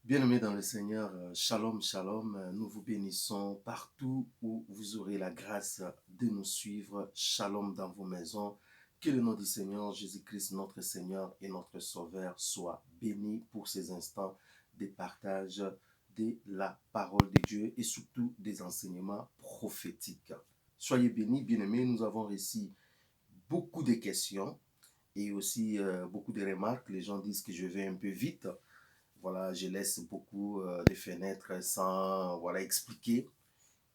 Bien-aimés dans le Seigneur, shalom, shalom. Nous vous bénissons partout où vous aurez la grâce de nous suivre. Shalom dans vos maisons. Que le nom du Seigneur Jésus-Christ, notre Seigneur et notre Sauveur, soit béni pour ces instants de partage de la parole de Dieu et surtout des enseignements prophétiques. Soyez bénis, bien-aimés. Nous avons reçu beaucoup de questions et aussi beaucoup de remarques. Les gens disent que je vais un peu vite. Voilà, je laisse beaucoup de fenêtres sans voilà, expliquer.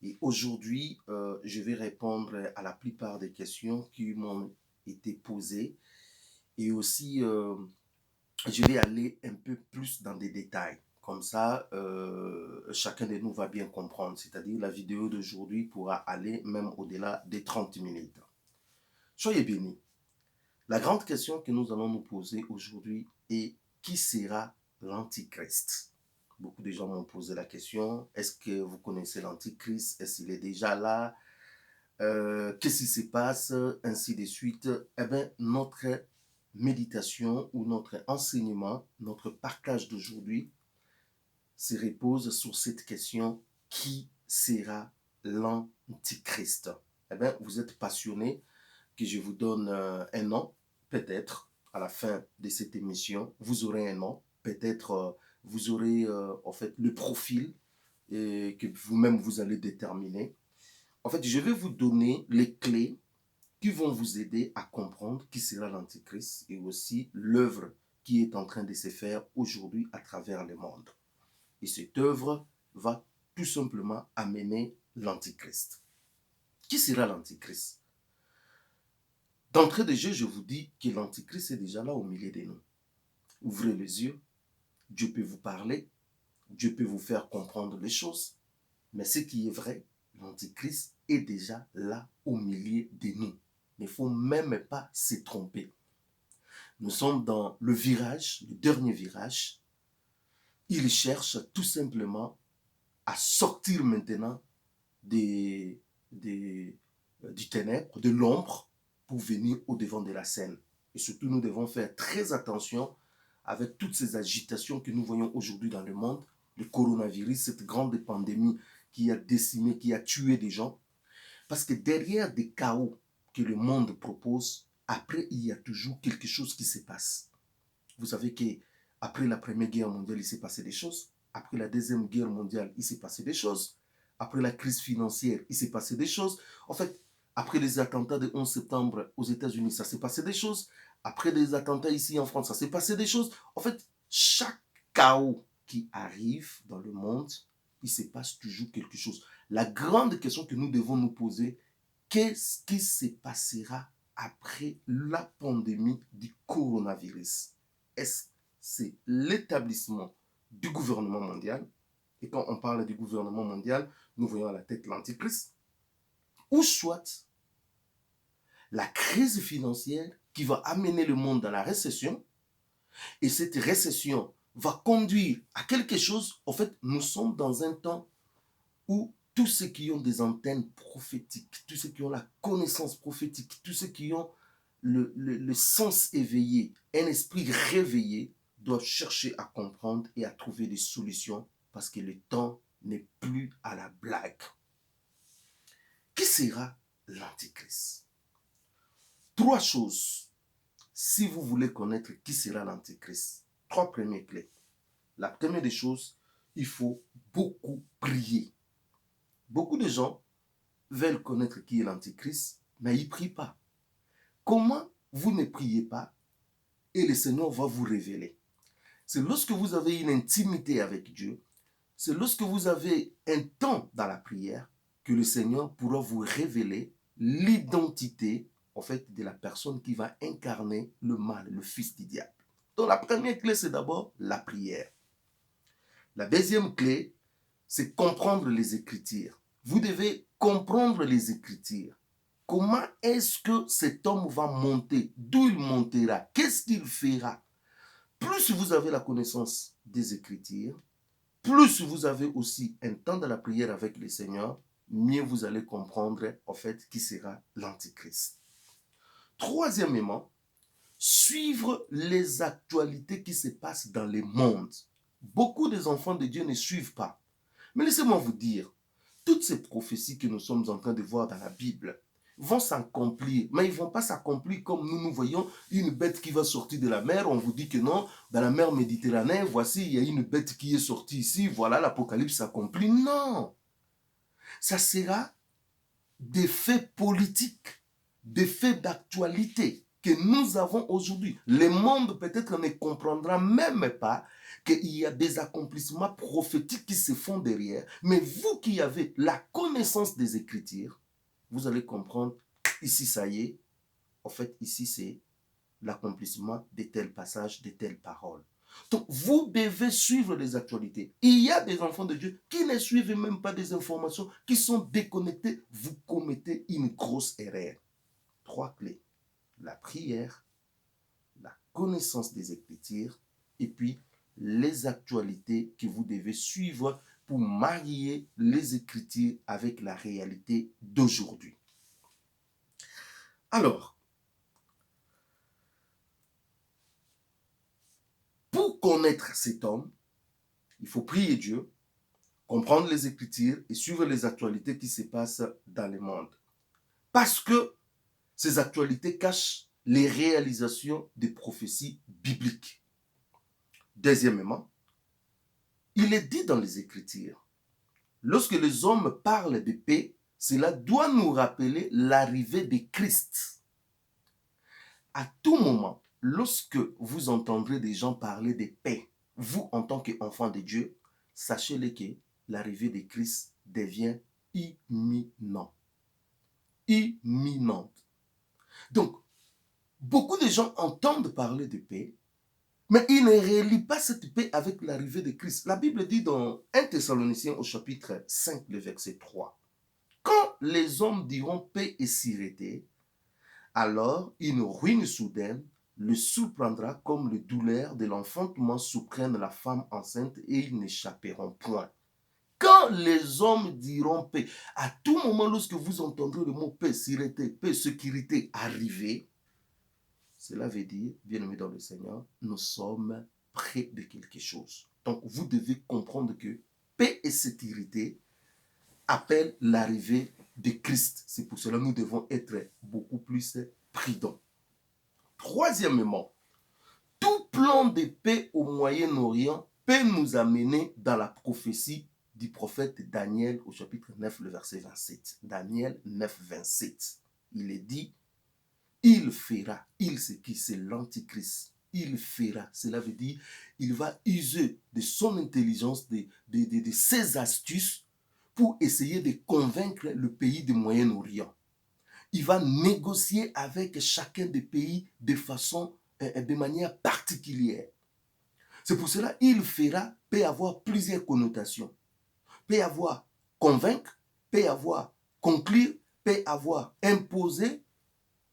Et aujourd'hui, je vais répondre à la plupart des questions qui m'ont été posées. Et aussi, je vais aller un peu plus dans des détails. Comme ça, chacun de nous va bien comprendre. C'est-à-dire, la vidéo d'aujourd'hui pourra aller même au-delà des 30 minutes. Soyez bénis. La grande question que nous allons nous poser aujourd'hui est qui sera l'Antichrist? Beaucoup de gens m'ont posé la question, est-ce que vous connaissez l'Antichrist? Est-ce qu'il est déjà là? Qu'est-ce qui se passe? Ainsi de suite. Eh bien, notre méditation ou notre enseignement, notre partage d'aujourd'hui se repose sur cette question, qui sera l'Antichrist? Eh bien, vous êtes passionné que je vous donne un nom, peut-être à la fin de cette émission, vous aurez un nom, peut-être vous aurez en fait le profil que vous-même vous allez déterminer. En fait, je vais vous donner les clés qui vont vous aider à comprendre qui sera l'Antichrist et aussi l'œuvre qui est en train de se faire aujourd'hui à travers le monde. Et cette œuvre va tout simplement amener l'Antichrist. Qui sera l'Antichrist? D'entrée de jeu, je vous dis que l'Antichrist est déjà là au milieu de nous. Ouvrez les yeux, Dieu peut vous parler, Dieu peut vous faire comprendre les choses, mais ce qui est vrai, l'Antichrist est déjà là au milieu de nous. Il ne faut même pas se tromper. Nous sommes dans le virage, le dernier virage. Il cherche tout simplement à sortir maintenant des, des, du ténèbre, de l'ombre, pour venir au devant de la scène. Et surtout, nous devons faire très attention avec toutes ces agitations que nous voyons aujourd'hui dans le monde, le coronavirus, cette grande pandémie qui a décimé, qui a tué des gens. Parce que derrière des chaos que le monde propose, après, il y a toujours quelque chose qui se passe. Vous savez qu'après la Première Guerre mondiale, il s'est passé des choses. Après la Deuxième Guerre mondiale, il s'est passé des choses. Après la crise financière, il s'est passé des choses. En fait, après les attentats du 11 septembre aux États-Unis, ça s'est passé des choses. Après les attentats ici en France, ça s'est passé des choses. En fait, chaque chaos qui arrive dans le monde, il se passe toujours quelque chose. La grande question que nous devons nous poser, qu'est-ce qui se passera après la pandémie du coronavirus? Est-ce que c'est l'établissement du gouvernement mondial? Et quand on parle du gouvernement mondial, nous voyons à la tête l'Antichrist. Ou soit la crise financière qui va amener le monde dans la récession. Et cette récession va conduire à quelque chose. En fait, nous sommes dans un temps où tous ceux qui ont des antennes prophétiques, tous ceux qui ont la connaissance prophétique, tous ceux qui ont le sens éveillé, un esprit réveillé, doivent chercher à comprendre et à trouver des solutions parce que le temps n'est plus à la blague. Qui sera l'Antichrist? Trois choses, si vous voulez connaître qui sera l'Antichrist. Trois premières clés. La première des choses, il faut beaucoup prier. Beaucoup de gens veulent connaître qui est l'Antichrist, mais ils ne prient pas. Comment vous ne priez pas et le Seigneur va vous révéler? C'est lorsque vous avez une intimité avec Dieu, c'est lorsque vous avez un temps dans la prière que le Seigneur pourra vous révéler l'identité en fait de la personne qui va incarner le mal, le fils du diable. Donc la première clé, c'est d'abord la prière. La deuxième clé, c'est comprendre les Écritures. Vous devez comprendre les Écritures. Comment est-ce que cet homme va monter? D'où il montera? Qu'est-ce qu'il fera? Plus vous avez la connaissance des Écritures, plus vous avez aussi un temps de la prière avec le Seigneur, mieux vous allez comprendre en fait qui sera l'Antichrist. Troisièmement, suivre les actualités qui se passent dans le monde. beaucoup des enfants de Dieu ne suivent pas. Mais laissez-moi vous dire, toutes ces prophéties que nous sommes en train de voir dans la Bible vont s'accomplir, mais ils ne vont pas s'accomplir comme nous voyons une bête qui va sortir de la mer. On vous dit que non, dans la mer Méditerranée, voici, il y a une bête qui est sortie ici, voilà, l'Apocalypse s'accomplit. Non, ça sera des faits politiques, des faits d'actualité que nous avons aujourd'hui. Le monde peut-être ne comprendra même pas qu'il y a des accomplissements prophétiques qui se font derrière, mais vous qui avez la connaissance des Écritures, vous allez comprendre, ici ça y est, en fait ici c'est l'accomplissement de tels passages, de telles paroles. Donc vous devez suivre les actualités. Il y a des enfants de Dieu qui ne suivent même pas des informations, qui sont déconnectés. Vous commettez une grosse erreur. 3 clés. La prière, la connaissance des Écritures et puis les actualités que vous devez suivre pour marier les Écritures avec la réalité d'aujourd'hui. Alors, pour connaître cet homme, il faut prier Dieu, comprendre les Écritures et suivre les actualités qui se passent dans le monde. Parce que ces actualités cachent les réalisations des prophéties bibliques. Deuxièmement, il est dit dans les Écritures, lorsque les hommes parlent de paix, cela doit nous rappeler l'arrivée de Christ. À tout moment, lorsque vous entendrez des gens parler de paix, vous en tant qu'enfant de Dieu, sachez-le que l'arrivée de Christ devient imminente. Imminente. Donc, beaucoup de gens entendent parler de paix, mais ils ne relient pas cette paix avec l'arrivée de Christ. La Bible dit dans 1 Thessaloniciens au chapitre 5, le verset 3, « Quand les hommes diront paix et sûreté, alors une ruine soudaine le surprendra comme le douleur de l'enfantement surprenne la femme enceinte et ils n'échapperont point. » Quand les hommes diront paix, à tout moment lorsque vous entendrez le mot paix, sûreté, paix, sécurité arriver, cela veut dire, bien-aimés dans le Seigneur, nous sommes près de quelque chose. Donc, vous devez comprendre que paix et sécurité appellent l'arrivée de Christ. C'est pour cela que nous devons être beaucoup plus prudents. Troisièmement, tout plan de paix au Moyen-Orient peut nous amener dans la prophétie du prophète Daniel au chapitre 9, le verset 27. Daniel 9, 27. Il est dit, il fera, c'est qui? C'est l'Antichrist. Il fera, cela veut dire, il va user de son intelligence, de ses astuces pour essayer de convaincre le pays du Moyen-Orient. Il va négocier avec chacun des pays de manière particulière. C'est pour cela il fera peut avoir plusieurs connotations. Peut avoir convaincre, peut avoir conclure, peut avoir imposer,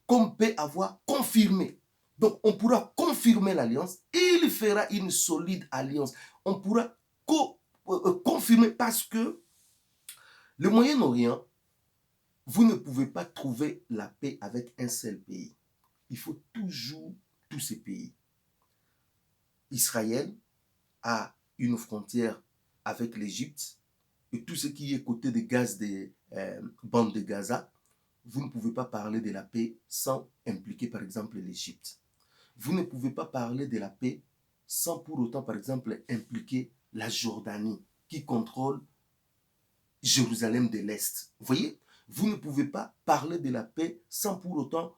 comme peut avoir confirmé. Donc on pourra confirmer l'alliance, il fera une solide alliance. On pourra confirmer parce que le Moyen-Orient, vous ne pouvez pas trouver la paix avec un seul pays. Il faut toujours tous ces pays. Israël a une frontière avec l'Égypte et tout ce qui est côté des gaz des bandes de Gaza, vous ne pouvez pas parler de la paix sans impliquer par exemple l'Égypte. Vous ne pouvez pas parler de la paix sans pour autant par exemple impliquer la Jordanie qui contrôle Jérusalem de l'Est. Vous voyez, vous ne pouvez pas parler de la paix sans pour autant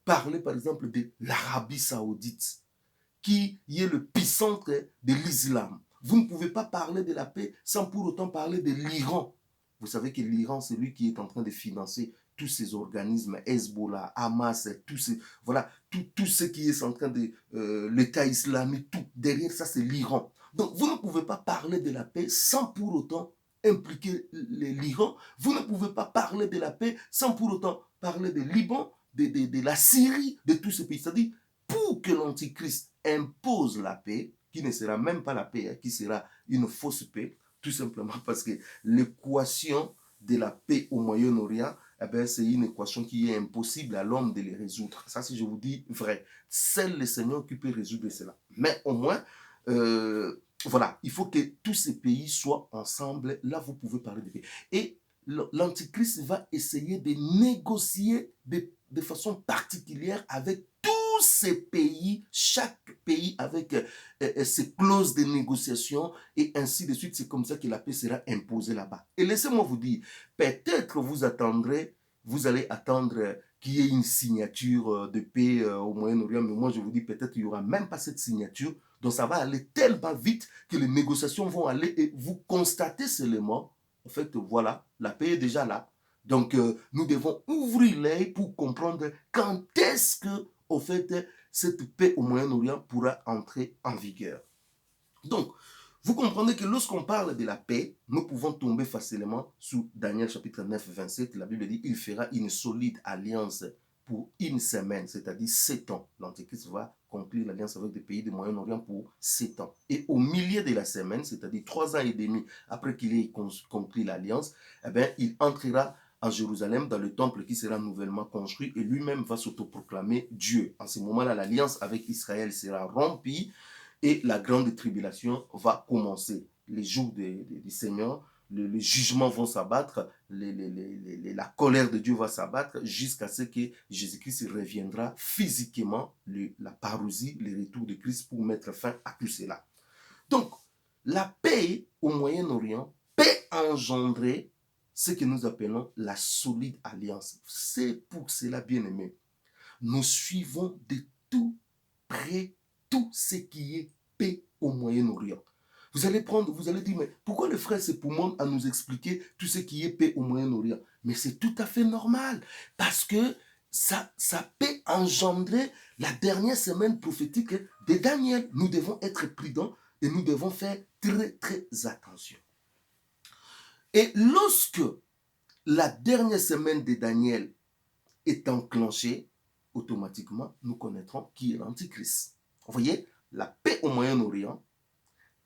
parler par exemple de l'Arabie Saoudite qui est le épicentre de l'islam. Vous ne pouvez pas parler de la paix sans pour autant parler de l'Iran. Vous savez que l'Iran, c'est lui qui est en train de financer tous ces organismes, Hezbollah, Hamas, tout ce qui est en train de l'État islamique, tout derrière ça, c'est l'Iran. Donc, vous ne pouvez pas parler de la paix sans pour autant impliquer l'Iran. Vous ne pouvez pas parler de la paix sans pour autant parler de Liban, de la Syrie, de tous ces pays. C'est-à-dire, pour que l'Antichrist impose la paix, qui ne sera même pas la paix, hein, qui sera une fausse paix, tout simplement parce que l'équation de la paix au Moyen-Orient, c'est une équation qui est impossible à l'homme de les résoudre. Ça, si je vous dis vrai, seul le Seigneur qui peut résoudre cela. Mais au moins, Voilà, il faut que tous ces pays soient ensemble. Là, vous pouvez parler de paix. Et l'Antichrist va essayer de négocier de façon particulière avec tous ces pays, chaque pays avec ses clauses de négociation et ainsi de suite. C'est comme ça que la paix sera imposée là-bas. Et laissez-moi vous dire, peut-être vous allez attendre qu'il y ait une signature de paix au Moyen-Orient, mais moi je vous dis peut-être qu'il n'y aura même pas cette signature. Donc ça va aller tellement vite que les négociations vont aller et vous constatez seulement, en fait, voilà, la paix est déjà là. Donc nous devons ouvrir l'œil pour comprendre quand est-ce que, au fait, cette paix au Moyen-Orient pourra entrer en vigueur. Donc, vous comprenez que lorsqu'on parle de la paix, nous pouvons tomber facilement sous Daniel chapitre 9, 27. La Bible dit, il fera une solide alliance pour une semaine, c'est-à-dire 7 ans. L'Antéchrist va conclure l'alliance avec des pays du Moyen-Orient pour 7 ans. Et au milieu de la semaine, c'est-à-dire 3 ans et demi après qu'il ait conclu l'alliance, eh bien, il entrera à Jérusalem dans le temple qui sera nouvellement construit et lui-même va s'autoproclamer Dieu. En ce moment-là, l'alliance avec Israël sera rompue et la grande tribulation va commencer. Les jours du Seigneur, les jugements vont s'abattre, la colère de Dieu va s'abattre jusqu'à ce que Jésus-Christ reviendra physiquement, la parousie, le retour de Christ pour mettre fin à tout cela. Donc, la paix au Moyen-Orient peut engendrer ce que nous appelons la solide alliance. C'est pour cela, bien aimé, nous suivons de tout près tout ce qui est paix au Moyen-Orient. Vous allez dire, mais pourquoi le frère s'époumone à nous expliquer tout ce qui est paix au Moyen-Orient? Mais c'est tout à fait normal, parce que ça peut engendrer la dernière semaine prophétique de Daniel. Nous devons être prudents et nous devons faire très, très attention. Et lorsque la dernière semaine de Daniel est enclenchée, automatiquement, nous connaîtrons qui est l'Antichrist. Vous voyez, la paix au Moyen-Orient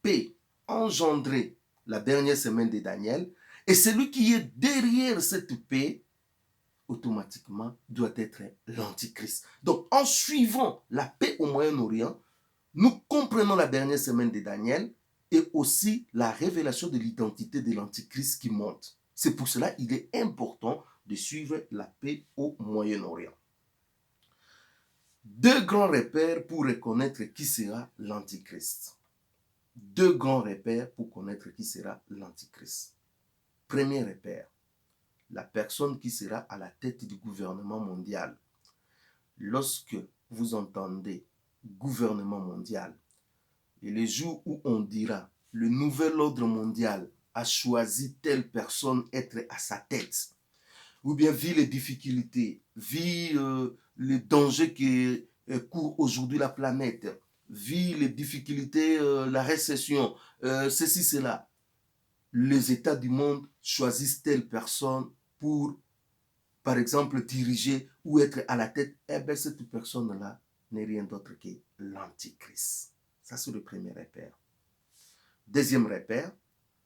peut engendrer la dernière semaine de Daniel, et celui qui est derrière cette paix, automatiquement, doit être l'Antichrist. Donc, en suivant la paix au Moyen-Orient, nous comprenons la dernière semaine de Daniel et aussi la révélation de l'identité de l'Antichrist qui monte. C'est pour cela qu'il est important de suivre la paix au Moyen-Orient. Deux grands repères pour reconnaître qui sera l'Antichrist. Deux grands repères pour connaître qui sera l'Antichrist. Premier repère, la personne qui sera à la tête du gouvernement mondial. Lorsque vous entendez gouvernement mondial, et les jours où on dira le nouvel ordre mondial a choisi telle personne être à sa tête, ou bien vu les difficultés, vu les dangers qui courent aujourd'hui la planète, vu les difficultés, la récession, ceci, cela, les États du monde choisissent telle personne pour, par exemple, diriger ou être à la tête. Eh bien, cette personne-là n'est rien d'autre que l'Antichrist. Ça, c'est le premier repère. Deuxième repère,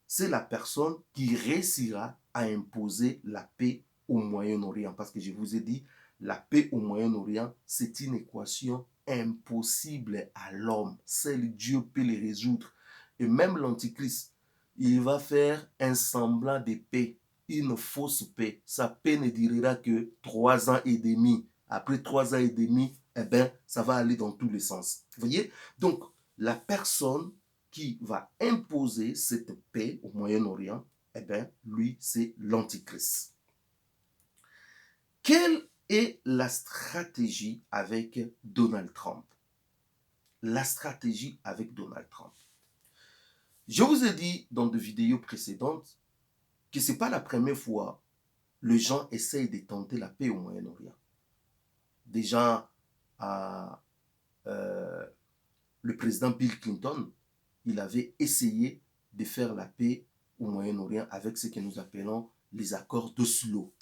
c'est la personne qui réussira à imposer la paix au Moyen-Orient. Parce que je vous ai dit, la paix au Moyen-Orient, c'est une équation impossible à l'homme. Seul Dieu peut les résoudre. Et même l'Antichrist, il va faire un semblant de paix, une fausse paix. Sa paix ne durera que 3 ans et demi. Après 3 ans et demi, eh bien, ça va aller dans tous les sens. Vous voyez? Donc, la personne qui va imposer cette paix au Moyen-Orient, eh bien, lui, c'est l'Antichrist. Quelle est la stratégie avec Donald Trump? La stratégie avec Donald Trump. Je vous ai dit dans des vidéos précédentes que ce n'est pas la première fois que les gens essayent de tenter la paix au Moyen-Orient. Déjà, le président Bill Clinton, il avait essayé de faire la paix au Moyen-Orient avec ce que nous appelons les accords d'Oslo.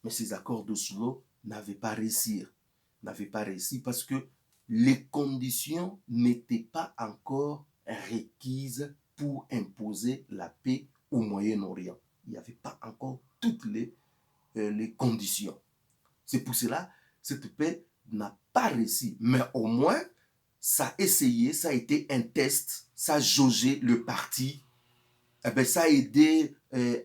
Mais ces accords d'Oslo n'avaient pas réussi. N'avaient pas réussi parce que les conditions n'étaient pas encore requises pour imposer la paix au Moyen-Orient. Il n'y avait pas encore toutes les conditions. C'est pour cela que cette paix n'a pas réussi. Mais au moins, ça a essayé, ça a été un test, ça a jaugé le parti, eh bien, ça a aidé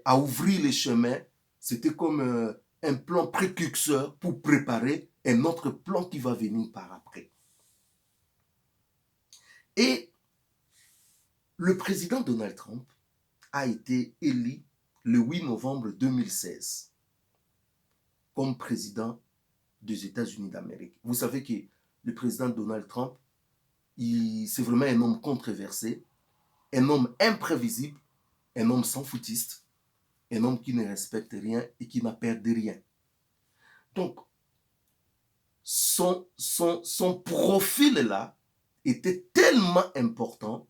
à ouvrir les chemins. C'était comme un plan précurseur pour préparer un autre plan qui va venir par après. Et le président Donald Trump a été élu le 8 novembre 2016 comme président des États-Unis d'Amérique. Vous savez que le président Donald Trump, c'est vraiment un homme controversé, un homme imprévisible, un homme sans foutiste, un homme qui ne respecte rien et qui n'a peur de rien. Donc, son profil-là était tellement important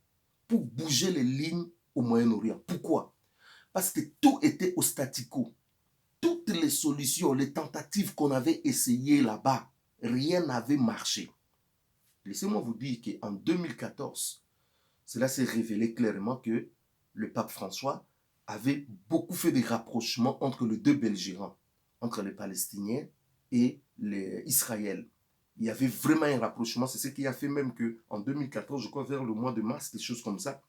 pour bouger les lignes au Moyen-Orient. Pourquoi? Parce que tout était au statu quo. Toutes les solutions, les tentatives qu'on avait essayées là-bas, rien n'avait marché. Laissez-moi vous dire qu'en 2014, cela s'est révélé clairement que le pape François avait beaucoup fait des rapprochements entre les deux belligérants, entre les Palestiniens et les Israël. Il y avait vraiment un rapprochement. C'est ce qui a fait même qu'en 2014, je crois vers le mois de mars, des choses comme ça,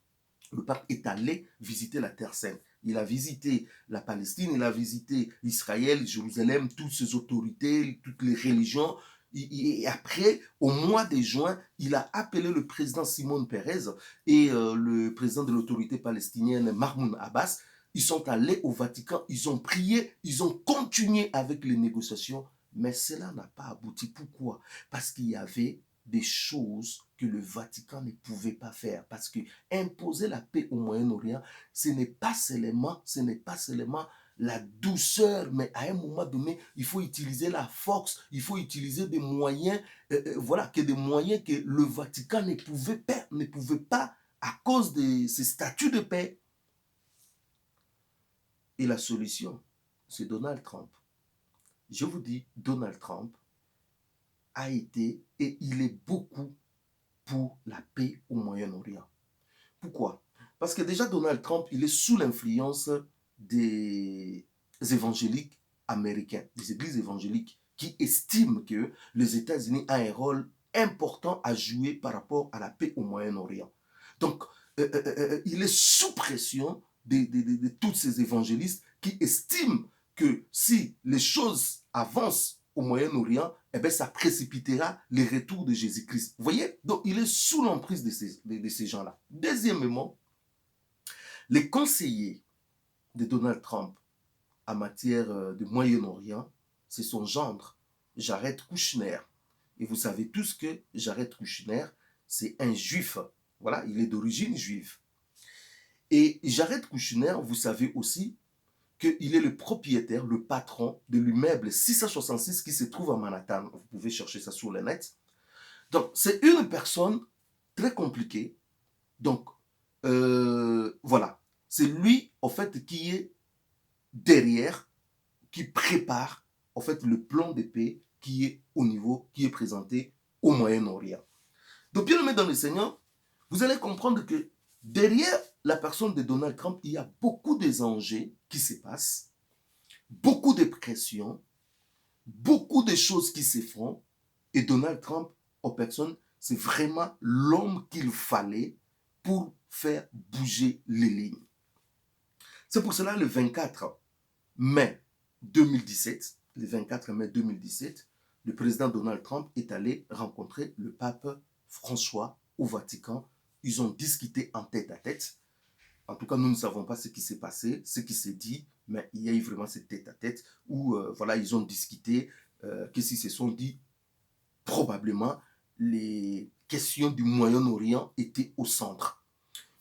le pape est allé visiter la Terre Sainte. Il a visité la Palestine, il a visité Israël, Jérusalem, toutes ses autorités, toutes les religions. Et après, au mois de juin, il a appelé le président Simon Peres et le président de l'autorité palestinienne Mahmoud Abbas. Ils sont allés au Vatican, ils ont prié, ils ont continué avec les négociations, mais cela n'a pas abouti. Pourquoi? Parce qu'il y avait des choses que le Vatican ne pouvait pas faire. Parce que imposer la paix au Moyen-Orient, ce n'est pas seulement la douceur, mais à un moment donné, il faut utiliser la force, il faut utiliser des moyens, voilà, des moyens que le Vatican ne pouvait pas à cause de ces statuts de paix. Et la solution, c'est Donald Trump. Je vous dis, Donald Trump a été et il est beaucoup pour la paix au Moyen-Orient. Pourquoi? Parce que déjà Donald Trump, il est sous l'influence des évangéliques américains, des églises évangéliques qui estiment que les États-Unis ont un rôle important à jouer par rapport à la paix au Moyen-Orient. Donc, il est sous pression de tous ces évangélistes qui estiment que si les choses avancent au Moyen-Orient, eh bien, ça précipitera le retour de Jésus-Christ. Vous voyez? Donc, il est sous l'emprise de ces gens-là. Deuxièmement, les conseillers de Donald Trump en matière de Moyen-Orient, c'est son gendre, Jared Kushner. Et vous savez tous que Jared Kushner, c'est un juif. Voilà, il est d'origine juive. Et Jared Kushner, vous savez aussi qu'il est le propriétaire, le patron de l'immeuble 666 qui se trouve à Manhattan. Vous pouvez chercher ça sur le net. Donc, c'est une personne très compliquée. Donc, voilà. C'est lui, en fait, qui est derrière, qui prépare, en fait, le plan de paix qui est au niveau, qui est présenté au Moyen-Orient. Donc, bien aimé dans le Seigneur, vous allez comprendre que derrière la personne de Donald Trump, il y a beaucoup des enjeux qui se passent, beaucoup de pressions, beaucoup de choses qui se font. Et Donald Trump, en personne, c'est vraiment l'homme qu'il fallait pour faire bouger les lignes. C'est pour cela le 24 mai 2017, le 24 mai 2017, le président Donald Trump est allé rencontrer le pape François au Vatican. Ils ont discuté en tête à tête. En tout cas, nous ne savons pas ce qui s'est passé, ce qui s'est dit, mais il y a eu vraiment cette tête à tête où voilà, ils ont discuté, qu'est-ce qu'ils se sont dit. Probablement, les questions du Moyen-Orient étaient au centre.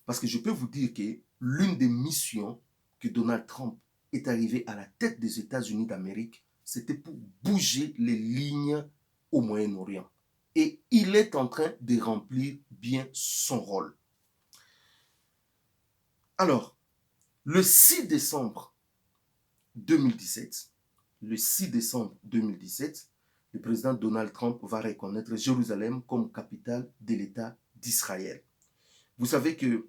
Parce que je peux vous dire que l'une des missions que Donald Trump est arrivé à la tête des États-Unis d'Amérique, c'était pour bouger les lignes au Moyen-Orient. Et il est en train de remplir bien son rôle. Alors, le 6 décembre 2017, le 6 décembre 2017, le président Donald Trump va reconnaître Jérusalem comme capitale de l'État d'Israël. Vous savez que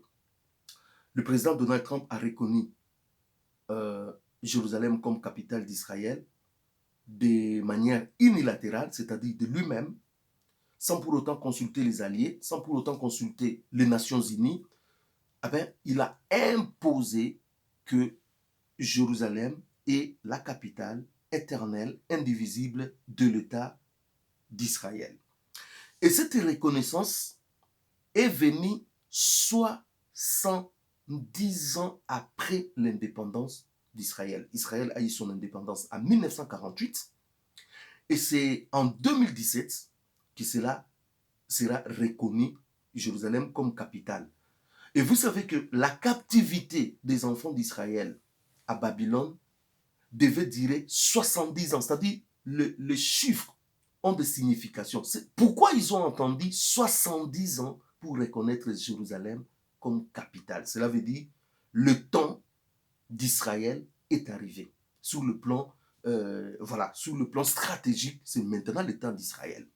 le président Donald Trump a reconnu Jérusalem comme capitale d'Israël de manière unilatérale, c'est-à-dire de lui-même, sans pour autant consulter les alliés, sans pour autant consulter les Nations Unies, eh bien, il a imposé que Jérusalem est la capitale éternelle, indivisible de l'État d'Israël. Et cette reconnaissance est venue 70 ans après l'indépendance d'Israël. Israël a eu son indépendance en 1948 et c'est en 2017 que cela sera reconnu, Jérusalem, comme capitale. Et vous savez que la captivité des enfants d'Israël à Babylone devait durer 70 ans. C'est-à-dire, le chiffre ont des significations. Pourquoi ils ont entendu 70 ans pour reconnaître Jérusalem comme capitale? Cela veut dire le temps d'Israël est arrivé. Sur le plan, sur le plan stratégique, c'est maintenant le temps d'Israël.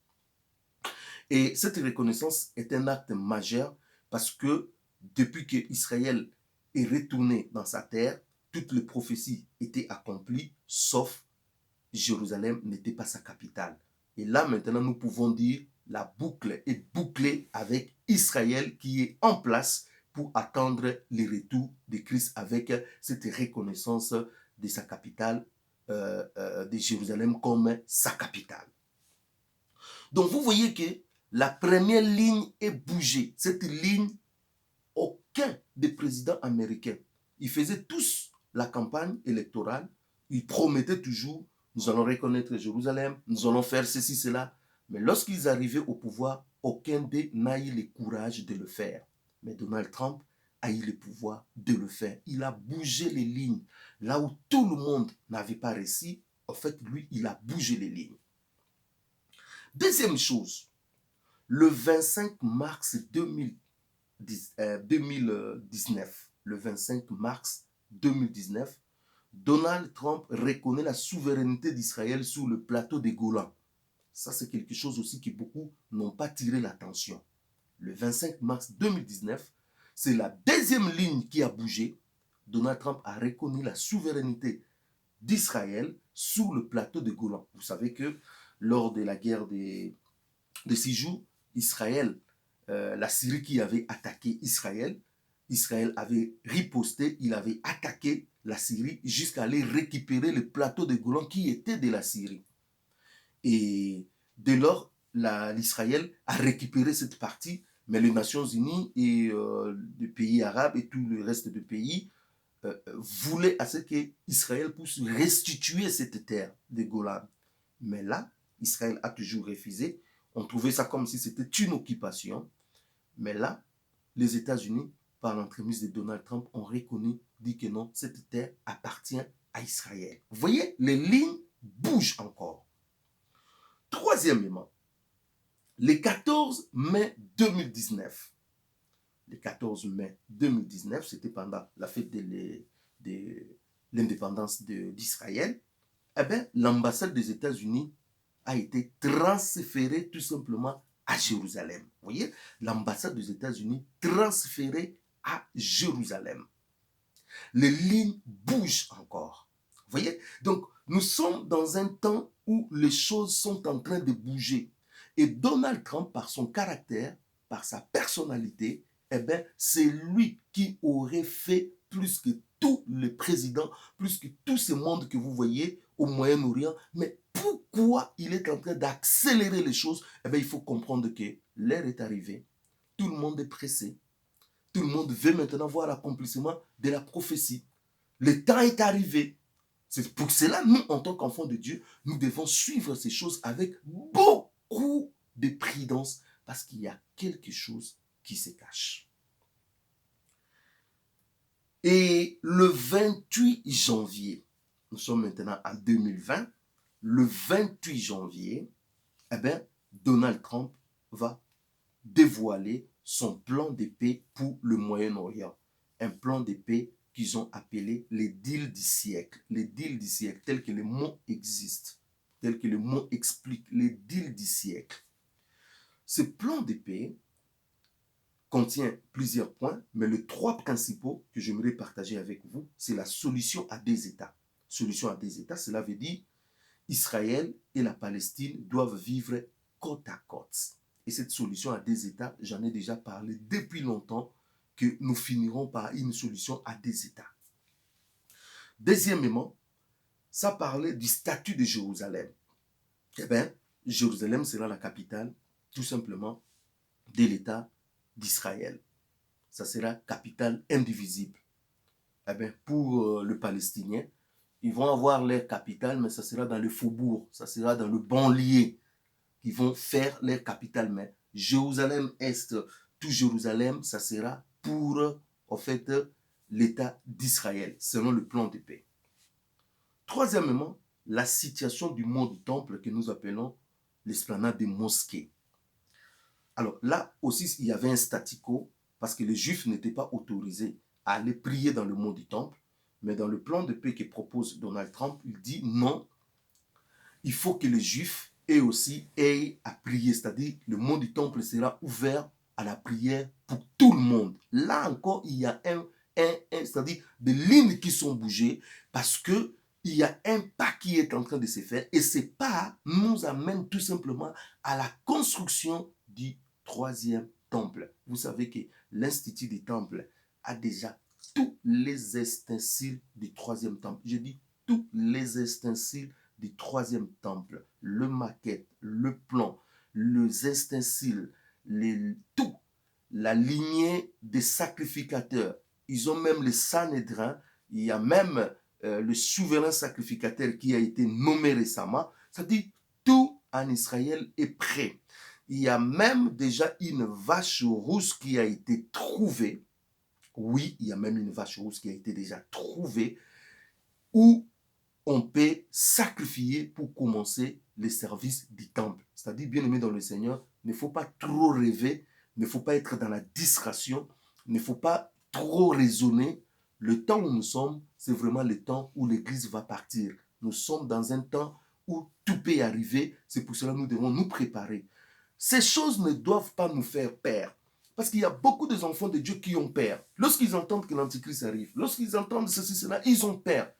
Et cette reconnaissance est un acte majeur parce que depuis qu'Israël est retourné dans sa terre, toutes les prophéties étaient accomplies, sauf Jérusalem n'était pas sa capitale. Et là, maintenant, nous pouvons dire la boucle est bouclée avec Israël qui est en place pour attendre le retour de Christ avec cette reconnaissance de sa capitale, de Jérusalem comme sa capitale. Donc, vous voyez que la première ligne est bougée. Cette ligne, aucun des présidents américains, ils faisaient tous la campagne électorale, ils promettaient toujours, nous allons reconnaître Jérusalem, nous allons faire ceci, cela. Mais lorsqu'ils arrivaient au pouvoir, aucun d'eux n'a eu le courage de le faire. Mais Donald Trump a eu le pouvoir de le faire. Il a bougé les lignes. Là où tout le monde n'avait pas réussi, en fait, lui, il a bougé les lignes. Deuxième chose, le 25 mars 2019, le 25 mars 2019, Donald Trump reconnaît la souveraineté d'Israël sur le plateau des Golan. Ça, c'est quelque chose aussi que beaucoup n'ont pas tiré l'attention. Le 25 mars 2019, c'est la deuxième ligne qui a bougé. Donald Trump a reconnu la souveraineté d'Israël sur le plateau de Golan. Vous savez que lors de la guerre des 6 jours, Israël, la Syrie qui avait attaqué Israël, Israël avait riposté, il avait attaqué la Syrie jusqu'à aller récupérer le plateau de Golan qui était de la Syrie. Et dès lors, l'Israël a récupéré cette partie, mais les Nations Unies et les pays arabes et tout le reste des pays voulaient à ce qu'Israël puisse restituer cette terre de Golan. Mais là, Israël a toujours refusé. On trouvait ça comme si c'était une occupation. Mais là, les États-Unis, par l'entremise de Donald Trump, ont reconnu, dit que non, cette terre appartient à Israël. Vous voyez, les lignes bougent encore. Troisièmement, le 14 mai 2019, le 14 mai 2019, c'était pendant la fête de l'indépendance d'Israël, eh bien, l'ambassade des États-Unis a été transférée tout simplement à Jérusalem. Vous voyez, l'ambassade des États-Unis transférée à Jérusalem. Les lignes bougent encore. Vous voyez, donc nous sommes dans un temps où les choses sont en train de bouger. Et Donald Trump, par son caractère, par sa personnalité, eh bien, c'est lui qui aurait fait plus que tous les présidents, plus que tout ce monde que vous voyez au Moyen-Orient. Mais pourquoi il est en train d'accélérer les choses? Eh bien, il faut comprendre que l'heure est arrivée. Tout le monde est pressé. Tout le monde veut maintenant voir l'accomplissement de la prophétie. Le temps est arrivé. C'est pour cela, nous, en tant qu'enfants de Dieu, nous devons suivre ces choses avec beaucoup de prudence parce qu'il y a quelque chose qui se cache. Et le 28 janvier, nous sommes maintenant en 2020, le 28 janvier, eh bien, Donald Trump va dévoiler son plan de paix pour le Moyen-Orient. Un plan de paix qu'ils ont appelé les deals du siècle. Les deals du siècle, tels que le mot existe, tels que le mot explique, les deals du siècle. Ce plan de paix contient plusieurs points, mais les 3 principaux que j'aimerais partager avec vous, c'est la solution à 2 États. Solution à 2 États, cela veut dire Israël et la Palestine doivent vivre côte à côte. Et cette solution à deux États, j'en ai déjà parlé depuis longtemps, que nous finirons par une solution à deux États. Deuxièmement, ça parlait du statut de Jérusalem. Eh bien, Jérusalem sera la capitale, tout simplement, de l'État d'Israël. Ça sera capitale indivisible. Eh bien, pour le Palestinien, ils vont avoir leur capitale, mais ça sera dans le faubourg, ça sera dans le banlieue qu'ils vont faire leur capitale. Mais Jérusalem-Est, tout Jérusalem, ça sera pour, en fait, l'État d'Israël, selon le plan de paix. Troisièmement, la situation du mont du temple que nous appelons l'esplanade des mosquées. Alors là aussi, il y avait un statico parce que les Juifs n'étaient pas autorisés à aller prier dans le mont du temple. Mais dans le plan de paix que propose Donald Trump, il dit non, il faut que les Juifs aient à prier. C'est-à-dire le mont du temple sera ouvert à la prière pour tout le monde. Là encore, il y a c'est-à-dire des lignes qui sont bougées parce que il y a un pas qui est en train de se faire et ce pas nous amène tout simplement à la construction du troisième temple. Vous savez que l'Institut des temples a déjà tous les ustensiles du troisième temple. Je dis tous les ustensiles du troisième temple. Le maquette, le plan, les ustensiles, tout. La lignée des sacrificateurs. Ils ont même le Sanhédrin. Il y a même le souverain sacrificateur qui a été nommé récemment. C'est-à-dire, tout en Israël est prêt. Il y a même déjà une vache rousse qui a été trouvée. Oui, il y a même une vache rousse qui a été déjà trouvée où on peut sacrifier pour commencer les services du temple. C'est-à-dire, bien aimé dans le Seigneur, il ne faut pas trop rêver, il ne faut pas être dans la distraction, il ne faut pas trop raisonner. Le temps où nous sommes, c'est vraiment le temps où l'Église va partir. Nous sommes dans un temps où tout peut arriver, c'est pour cela que nous devons nous préparer. Ces choses ne doivent pas nous faire peur. Parce qu'il y a beaucoup d'enfants de Dieu qui ont peur. Lorsqu'ils entendent que l'Antichrist arrive, lorsqu'ils entendent ceci, cela, ils ont peur.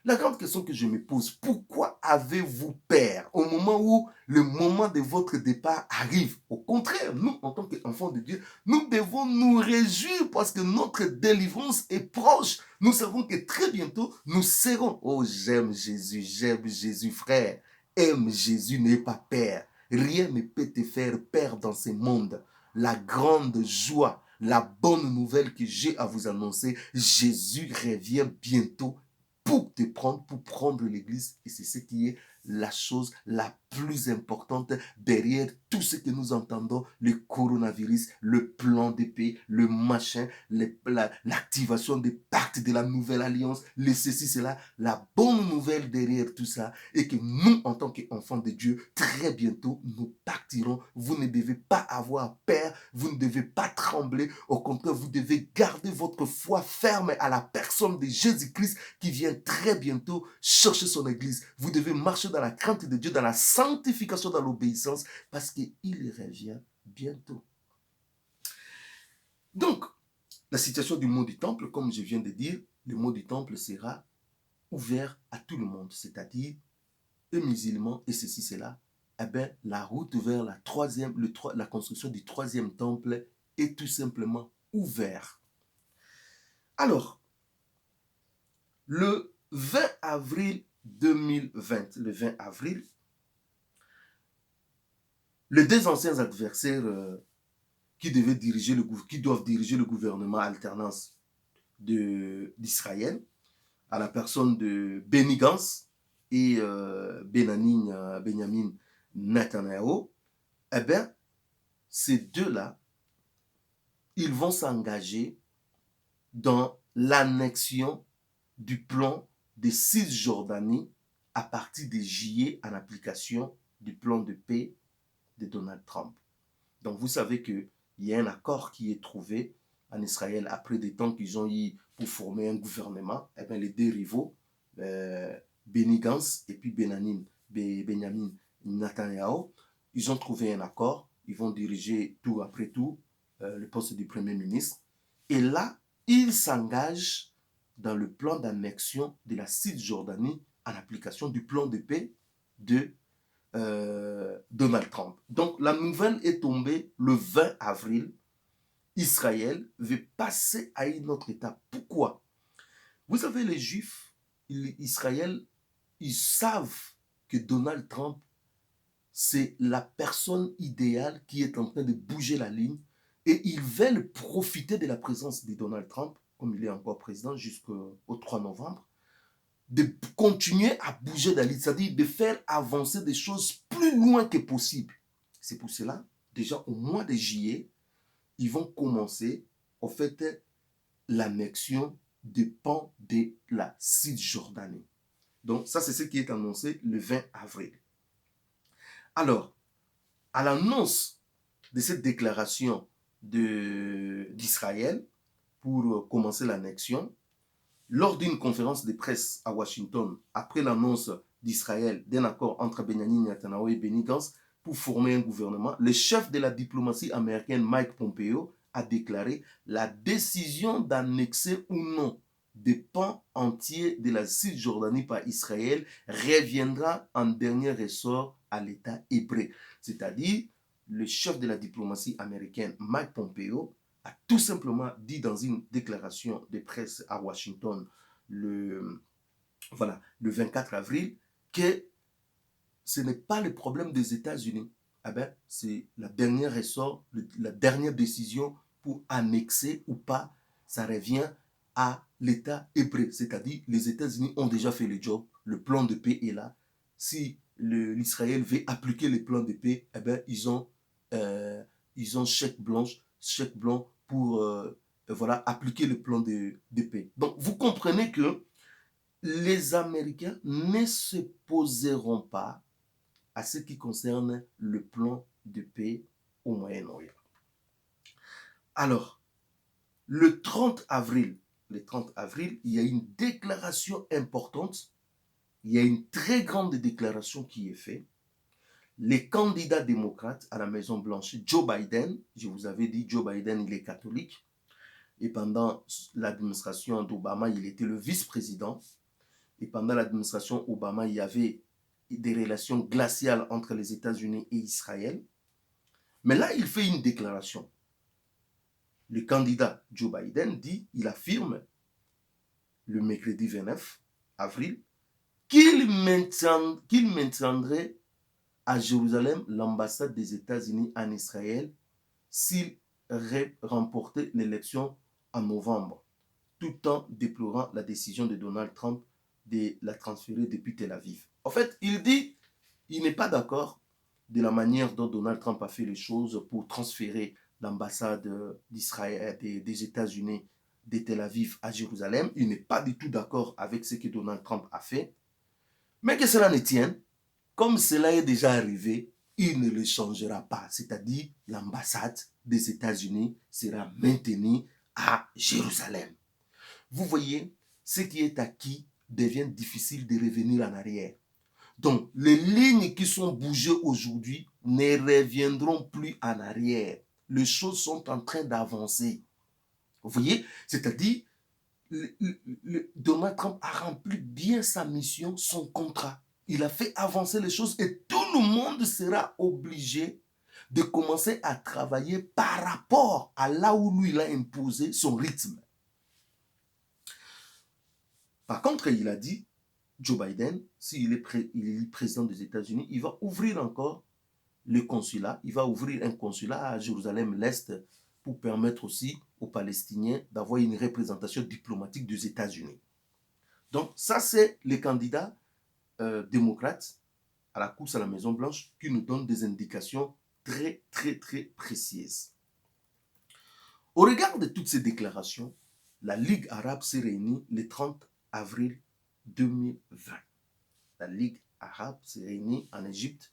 La grande question que je me pose, pourquoi avez-vous peur au moment où le moment de votre départ arrive? Au contraire, nous, en tant qu'enfants de Dieu, nous devons nous réjouir parce que notre délivrance est proche. Nous savons que très bientôt, nous serons. Oh, j'aime Jésus, frère. Aime Jésus, n'aie pas peur. Rien ne peut te faire peur dans ce monde. La grande joie, la bonne nouvelle que j'ai à vous annoncer, Jésus revient bientôt pour te prendre, pour prendre l'Église. Et c'est ce qui est la chose la plus importante derrière tout ce que nous entendons, le coronavirus, le plan de paix, le machin, l'activation des pactes de la nouvelle alliance, le ceci, cela. La bonne nouvelle derrière tout ça est que nous, en tant qu'enfants de Dieu, très bientôt, nous partirons. Vous ne devez pas avoir peur, vous ne devez pas trembler. Au contraire, vous devez garder votre foi ferme à la personne de Jésus-Christ qui vient très bientôt chercher son Église. Vous devez marcher dans la crainte de Dieu, dans la sanctification, dans l'obéissance, parce qu'il revient bientôt. Donc, la situation du mont du temple, comme je viens de dire, le mont du temple sera ouvert à tout le monde, c'est-à-dire les musulmans et ceci, cela. Eh bien, la route vers la construction du troisième temple est tout simplement ouverte. Alors, le 20 avril 2020, le 20 avril, les deux anciens adversaires qui doivent diriger le gouvernement alternance d'Israël, à la personne de Benny Gantz et Benjamin Netanyahu, eh bien, ces deux-là, ils vont s'engager dans l'annexion du plan de Cisjordanie à partir de juillet en application du plan de paix de Donald Trump. Donc vous savez qu'il y a un accord qui est trouvé en Israël après des temps qu'ils ont eu pour former un gouvernement. Eh bien, les deux rivaux, Benny Gantz et puis Benjamin Netanyahu, ils ont trouvé un accord. Ils vont diriger tout après tout le poste du Premier ministre. Et là, ils s'engagent dans le plan d'annexion de la Cisjordanie en application du plan de paix de Donald Trump. Donc la nouvelle est tombée le 20 avril. Israël veut passer à une autre étape. Pourquoi? Vous savez, les Juifs, Israël, ils savent que Donald Trump, c'est la personne idéale qui est en train de bouger la ligne et ils veulent profiter de la présence de Donald Trump, comme il est encore président jusqu'au 3 novembre, de continuer à bouger la ligne, c'est-à-dire de faire avancer des choses plus loin que possible. C'est pour cela, déjà au mois de juillet, ils vont commencer, en fait, l'annexion des pans de la Cisjordanie. Donc ça, c'est ce qui est annoncé le 20 avril. Alors, à l'annonce de cette déclaration d'Israël pour commencer l'annexion, lors d'une conférence de presse à Washington, après l'annonce d'Israël d'un accord entre Benjamin Netanyahu et Benny Gantz pour former un gouvernement, le chef de la diplomatie américaine Mike Pompeo a déclaré la décision d'annexer ou non des pans entiers de la Cisjordanie par Israël reviendra en dernier ressort à l'État hébreu. C'est-à-dire, le chef de la diplomatie américaine Mike Pompeo a tout simplement dit dans une déclaration de presse à Washington le 24 avril que ce n'est pas le problème des États-Unis. Ah ben, c'est la dernière ressort, la dernière décision pour annexer ou pas, ça revient à l'État hébreu. C'est-à-dire, les États-Unis ont déjà fait le job, le plan de paix est là. Si l'Israël veut appliquer le plan de paix, eh ben, ils ont chèque blanc pour appliquer le plan de paix. Donc, vous comprenez que les Américains ne se poseront pas à ce qui concerne le plan de paix au Moyen-Orient. Alors, le 30 avril, il y a une déclaration importante, il y a une très grande déclaration qui est faite. Les candidats démocrates à la Maison-Blanche, Joe Biden, je vous avais dit, Joe Biden, il est catholique, et pendant l'administration d'Obama, il était le vice-président, et pendant l'administration Obama, il y avait des relations glaciales entre les États-Unis et Israël. Mais là, il fait une déclaration. Le candidat Joe Biden dit, il affirme, le mercredi 29 avril, qu'il maintiendrait à Jérusalem l'ambassade des États-Unis en Israël s'il remportait l'élection en novembre, tout en déplorant la décision de Donald Trump de la transférer depuis Tel Aviv. En fait, il dit qu'il n'est pas d'accord de la manière dont Donald Trump a fait les choses pour transférer l'ambassade d'Israël, des États-Unis de Tel Aviv à Jérusalem. Il n'est pas du tout d'accord avec ce que Donald Trump a fait. Mais que cela ne tienne, comme cela est déjà arrivé, il ne le changera pas. C'est-à-dire, l'ambassade des États-Unis sera maintenue à Jérusalem. Vous voyez, ce qui est acquis devient difficile de revenir en arrière. Donc, les lignes qui sont bougées aujourd'hui ne reviendront plus en arrière. Les choses sont en train d'avancer. Vous voyez, c'est-à-dire, Donald Trump a rempli bien sa mission, son contrat. Il a fait avancer les choses et tout le monde sera obligé de commencer à travailler par rapport à là où lui il a imposé son rythme. Par contre, il a dit, Joe Biden, s'il est président des États-Unis, il va ouvrir encore le consulat, il va ouvrir un consulat à Jérusalem-L'Est pour permettre aussi aux Palestiniens d'avoir une représentation diplomatique des États-Unis. Donc ça, c'est les candidats démocrates à la course à la Maison-Blanche qui nous donnent des indications très, très, très précises. Au regard de toutes ces déclarations, la Ligue arabe s'est réunie le 30 avril 2020. La Ligue arabe s'est réunie en Égypte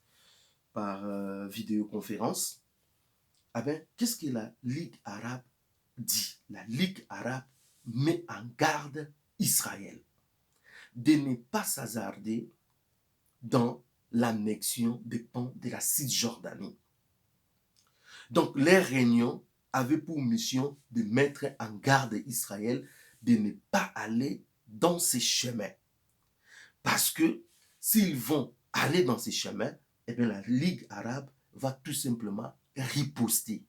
par vidéoconférence. Ah ben, qu'est-ce que la Ligue arabe dit? La Ligue arabe met en garde Israël de ne pas s'hasarder dans l'annexion des pans de la Cisjordanie. Donc, les réunions avaient pour mission de mettre en garde Israël de ne pas aller dans ces chemins. Parce que s'ils vont aller dans ces chemins, eh bien, la Ligue arabe va tout simplement riposter.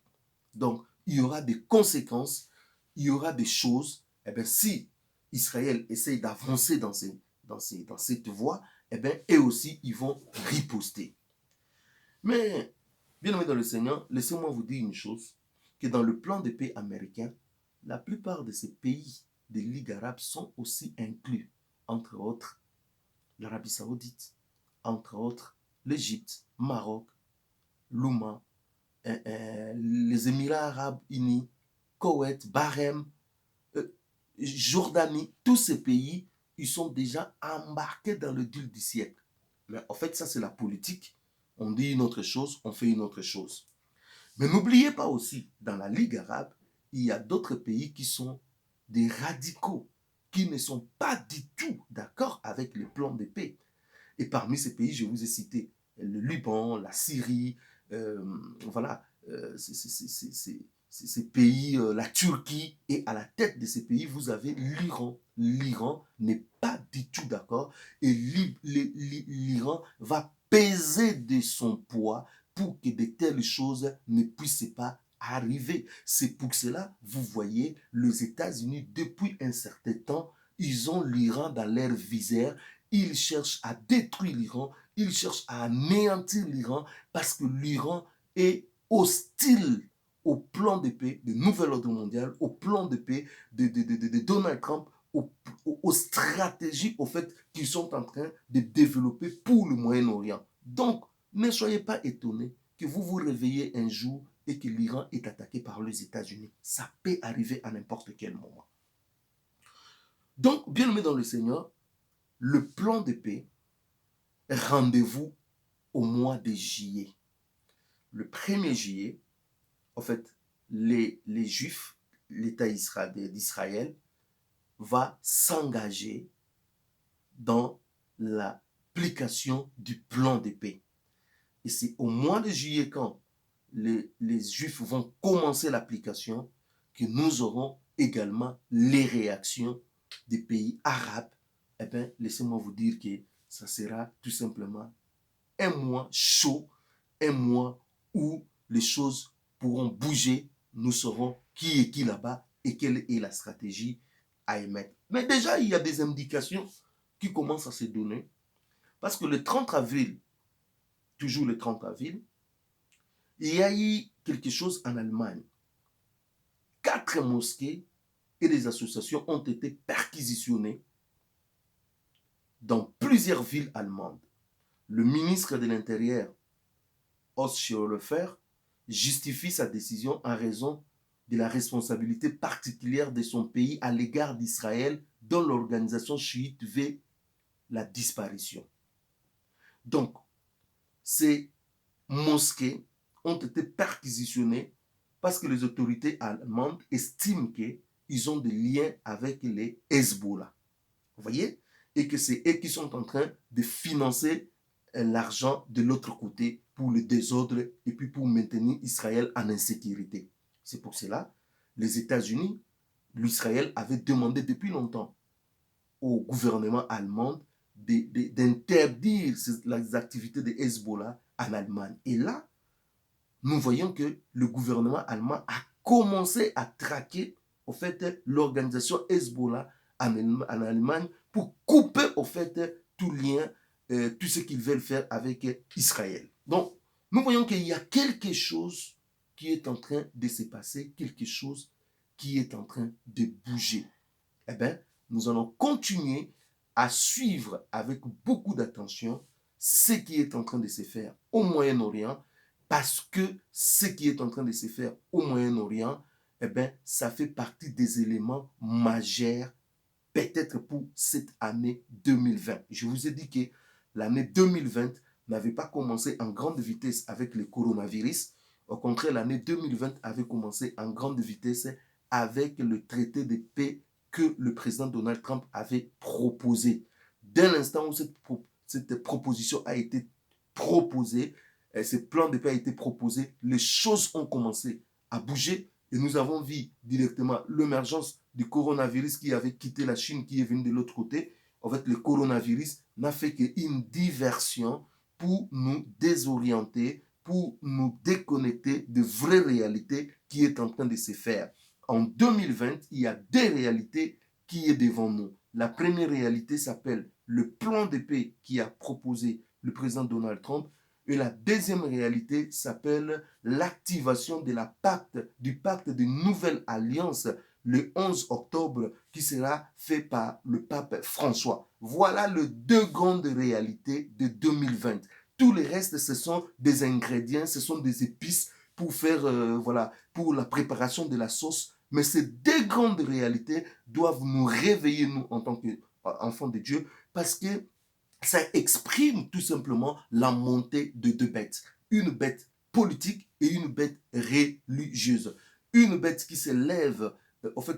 Donc, il y aura des conséquences, il y aura des choses. Eh bien, si Israël essaye d'avancer dans cette voie, eh bien, eux aussi, ils vont riposter. Mais, bien aimé dans le Seigneur, laissez-moi vous dire une chose, que dans le plan de paix américain, la plupart de ces pays des ligues arabes sont aussi inclus, entre autres l'Arabie Saoudite, entre autres l'Égypte, Maroc, l'Oman, les Émirats Arabes Unis, Koweït, Bahreïn, Jordanie, tous ces pays, ils sont déjà embarqués dans le deal du siècle. Mais en fait, ça c'est la politique. On dit une autre chose, on fait une autre chose. Mais n'oubliez pas aussi, dans la Ligue arabe, il y a d'autres pays qui sont des radicaux, qui ne sont pas du tout d'accord avec le plan de paix. Et parmi ces pays, je vous ai cité le Liban, la Syrie, voilà, ces pays, la Turquie, et à la tête de ces pays, vous avez l'Iran. L'Iran n'est pas du tout d'accord, et l'Iran va peser de son poids pour que de telles choses ne puissent pas arriver. C'est pour cela, vous voyez, les États-Unis, depuis un certain temps, ils ont l'Iran dans leur visère. Ils cherchent à détruire l'Iran, ils cherchent à anéantir l'Iran parce que l'Iran est hostile au plan de paix de nouvel ordre mondial, au plan de paix de Donald Trump, aux stratégies au fait qu'ils sont en train de développer pour le Moyen-Orient. Donc, ne soyez pas étonnés que vous vous réveillez un jour et que l'Iran est attaqué par les États-Unis. Ça peut arriver à n'importe quel moment. Donc, bien aimé dans le Seigneur, le plan de paix, rendez-vous au mois de juillet. Le 1er juillet, en fait, les Juifs, l'État d'Israël, va s'engager dans l'application du plan de paix. Et c'est au mois de juillet, quand les Juifs vont commencer l'application, que nous aurons également les réactions des pays arabes. Eh bien, laissez-moi vous dire que ça sera tout simplement un mois chaud, un mois où les choses pourront bouger. Nous saurons qui est qui là-bas et quelle est la stratégie à émettre. Mais déjà, il y a des indications qui commencent à se donner. Parce que le 30 avril, toujours le 30 avril, il y a eu quelque chose en Allemagne. 4 mosquées et des associations ont été perquisitionnées dans plusieurs villes allemandes. Le ministre de l'Intérieur, Horst Seehofer, justifie sa décision en raison de la responsabilité particulière de son pays à l'égard d'Israël, dont l'organisation chiite veut la disparition. Donc, ces mosquées ont été perquisitionnées parce que les autorités allemandes estiment qu'ils ont des liens avec les Hezbollah. Vous voyez? Et que c'est eux qui sont en train de financer l'argent de l'autre côté pour le désordre et puis pour maintenir Israël en insécurité. C'est pour cela les États-Unis, l'Israël avait demandé depuis longtemps au gouvernement allemand d'interdire les activités de Hezbollah en Allemagne. Et là, nous voyons que le gouvernement allemand a commencé à traquer au fait l'organisation Hezbollah en Allemagne pour couper au fait tout lien, tout ce qu'ils veulent faire avec Israël. Donc, nous voyons qu'il y a quelque chose qui est en train de se passer, quelque chose qui est en train de bouger. Eh bien, nous allons continuer à suivre avec beaucoup d'attention ce qui est en train de se faire au Moyen-Orient, parce que ce qui est en train de se faire au Moyen-Orient, eh bien, ça fait partie des éléments majeurs, peut-être pour cette année 2020. Je vous ai dit que l'année 2020 n'avait pas commencé en grande vitesse avec le coronavirus. Au contraire, l'année 2020 avait commencé en grande vitesse avec le traité de paix que le président Donald Trump avait proposé. Dès l'instant où cette proposition a été proposée, ce plan de paix a été proposé, les choses ont commencé à bouger et nous avons vu directement l'émergence du coronavirus qui avait quitté la Chine, qui est venu de l'autre côté. En fait, le coronavirus n'a fait qu'une diversion pour nous désorienter, pour nous déconnecter de vraies réalités qui est en train de se faire. En 2020, il y a deux réalités qui est devant nous. La première réalité s'appelle le plan de paix qui a proposé le président Donald Trump. Et la deuxième réalité s'appelle l'activation du pacte de nouvelle alliance le 11 octobre qui sera fait par le pape François. Voilà les deux grandes réalités de 2020. Tout le reste, ce sont des ingrédients, ce sont des épices pour faire, pour la préparation de la sauce. Mais ces deux grandes réalités doivent nous réveiller, nous, en tant qu'enfants de Dieu, parce que ça exprime tout simplement la montée de deux bêtes. Une bête politique et une bête religieuse. Une bête qui s'élève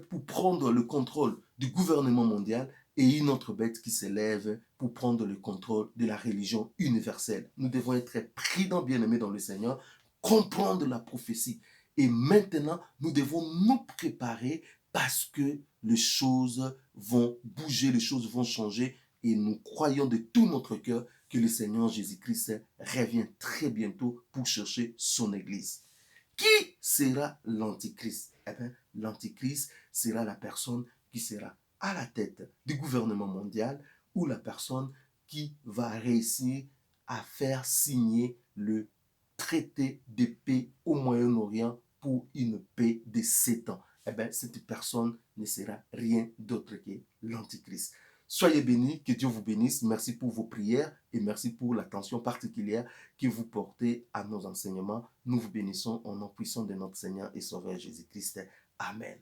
pour prendre le contrôle du gouvernement mondial et une autre bête qui s'élève pour prendre le contrôle de la religion universelle. Nous devons être prudents, bien-aimés dans le Seigneur, comprendre la prophétie. Et maintenant, nous devons nous préparer parce que les choses vont bouger, les choses vont changer et nous croyons de tout notre cœur que le Seigneur Jésus-Christ revient très bientôt pour chercher son Église. Qui sera l'Antichrist? Eh bien, l'Antichrist sera la personne qui sera à la tête du gouvernement mondial ou la personne qui va réussir à faire signer le traité de paix au Moyen-Orient pour une paix de 7 ans. Eh bien, cette personne ne sera rien d'autre que l'Antichrist. Soyez bénis, que Dieu vous bénisse. Merci pour vos prières et merci pour l'attention particulière que vous portez à nos enseignements. Nous vous bénissons au nom puissant de notre Seigneur et Sauveur Jésus-Christ. Amen.